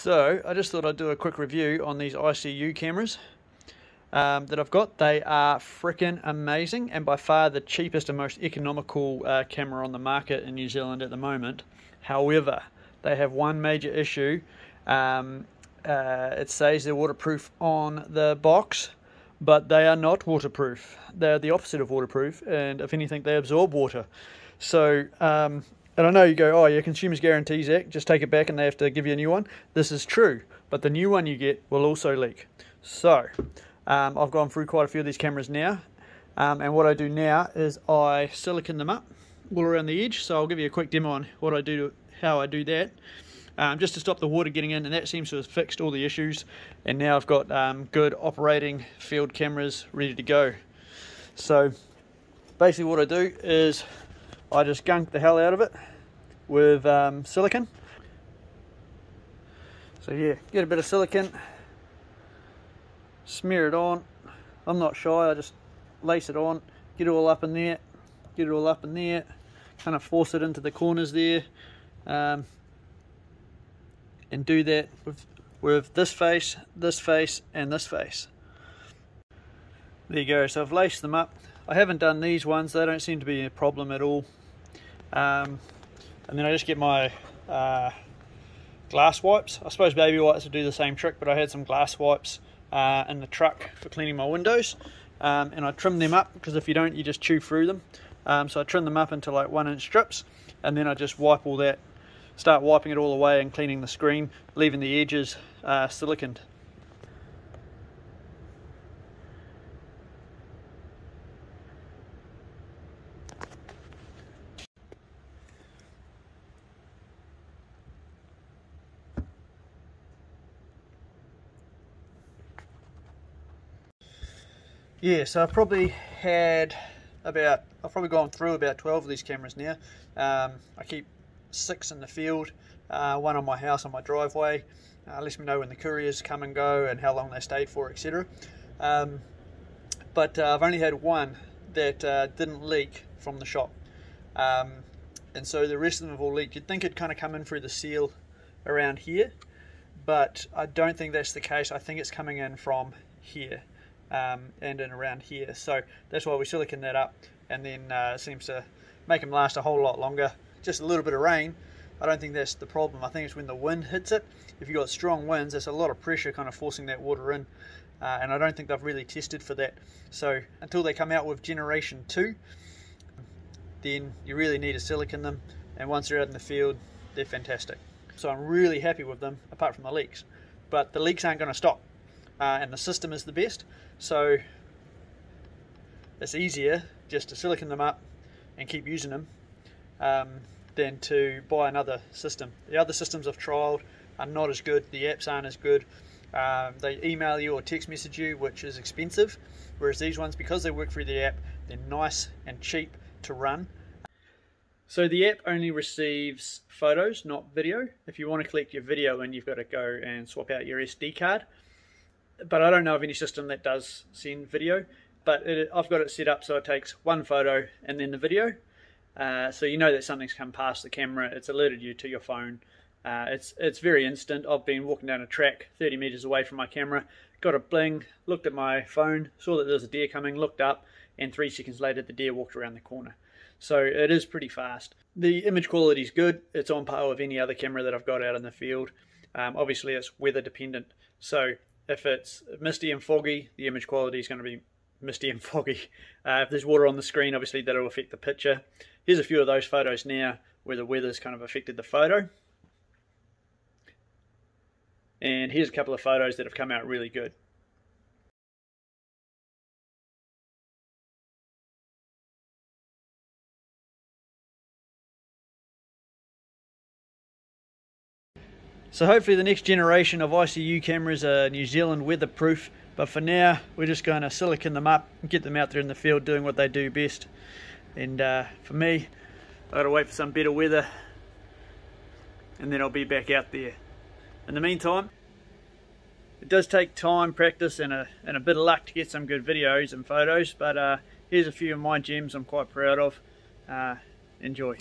So I just thought I'd do a quick review on these ICU cameras that I've got. They are freaking amazing and by far the cheapest and most economical camera on the market in New Zealand at the moment. However, they have one major issue. It says they're waterproof on the box, but they are not waterproof. They're the opposite of waterproof, and if anything they absorb water. So and I know you go, oh, your Consumer's Guarantee, Zach, just take it back and they have to give you a new one. This is true, but the new one you get will also leak. So I've gone through quite a few of these cameras now, and what I do now is I silicone them up all around the edge. So I'll give you a quick demo on what I do, how I do that, just to stop the water getting in, and that seems to have fixed all the issues. And now I've got good operating field cameras ready to go. So basically what I do is I just gunk the hell out of it with silicone. So yeah, get a bit of silicone, smear it on. I'm not shy, I just lace it on, get it all up in there, get it all up in there, kind of force it into the corners there, and do that with this face, and this face. There you go, so I've laced them up. I haven't done these ones, they don't seem to be a problem at all. And then I just get my glass wipes. I suppose baby wipes would do the same trick, but I had some glass wipes in the truck for cleaning my windows, and I trim them up, because if you don't you just chew through them. So I trim them up into like 1-inch strips, and then I just wipe all that, start wiping it all away and cleaning the screen, leaving the edges siliconed. Yeah, so I've probably gone through about 12 of these cameras now. I keep 6 in the field, one on my house on my driveway. Lets me know when the couriers come and go and how long they stayed for, etc. But I've only had one that didn't leak from the shop, and so the rest of them have all leaked. You'd think it'd kind of come in through the seal around here, but I don't think that's the case. I think it's coming in from here. And in around here, so that's why we silicone that up, and then it seems to make them last a whole lot longer. Just a little bit of rain, I don't think that's the problem. I think it's when the wind hits it. If you've got strong winds, there's a lot of pressure kind of forcing that water in, and I don't think they've really tested for that. So until they come out with generation 2, then you really need to silicone them, and once they're out in the field they're fantastic. So I'm really happy with them, apart from the leaks, but the leaks aren't going to stop. And the system is the best, so it's easier just to silicone them up and keep using them than to buy another system. The other systems I've trialled are not as good, the apps aren't as good. They email you or text message you, which is expensive, whereas these ones, because they work through the app, they're nice and cheap to run. So the app only receives photos, not video. If you want to collect your video in, you've got to go and swap out your SD card. But I don't know of any system that does send video, but I've got it set up so it takes one photo and then the video, so you know that something's come past the camera. It's alerted you to your phone. It's very instant. I've been walking down a track 30 meters away from my camera, got a bling, looked at my phone, saw that there was a deer coming, looked up, and 3 seconds later the deer walked around the corner. So it is pretty fast. The image quality is good. It's on par with any other camera that I've got out in the field. Obviously it's weather dependent, so if it's misty and foggy, the image quality is going to be misty and foggy. If there's water on the screen, obviously that'll affect the picture. Here's a few of those photos now where the weather's kind of affected the photo. And here's a couple of photos that have come out really good. So hopefully the next generation of ICU cameras are New Zealand weatherproof, but for now we're just going to silicone them up and get them out there in the field doing what they do best. And for me, I've got to wait for some better weather and then I'll be back out there. In the meantime, it does take time, practice, and a bit of luck to get some good videos and photos, but here's a few of my gems I'm quite proud of. Enjoy.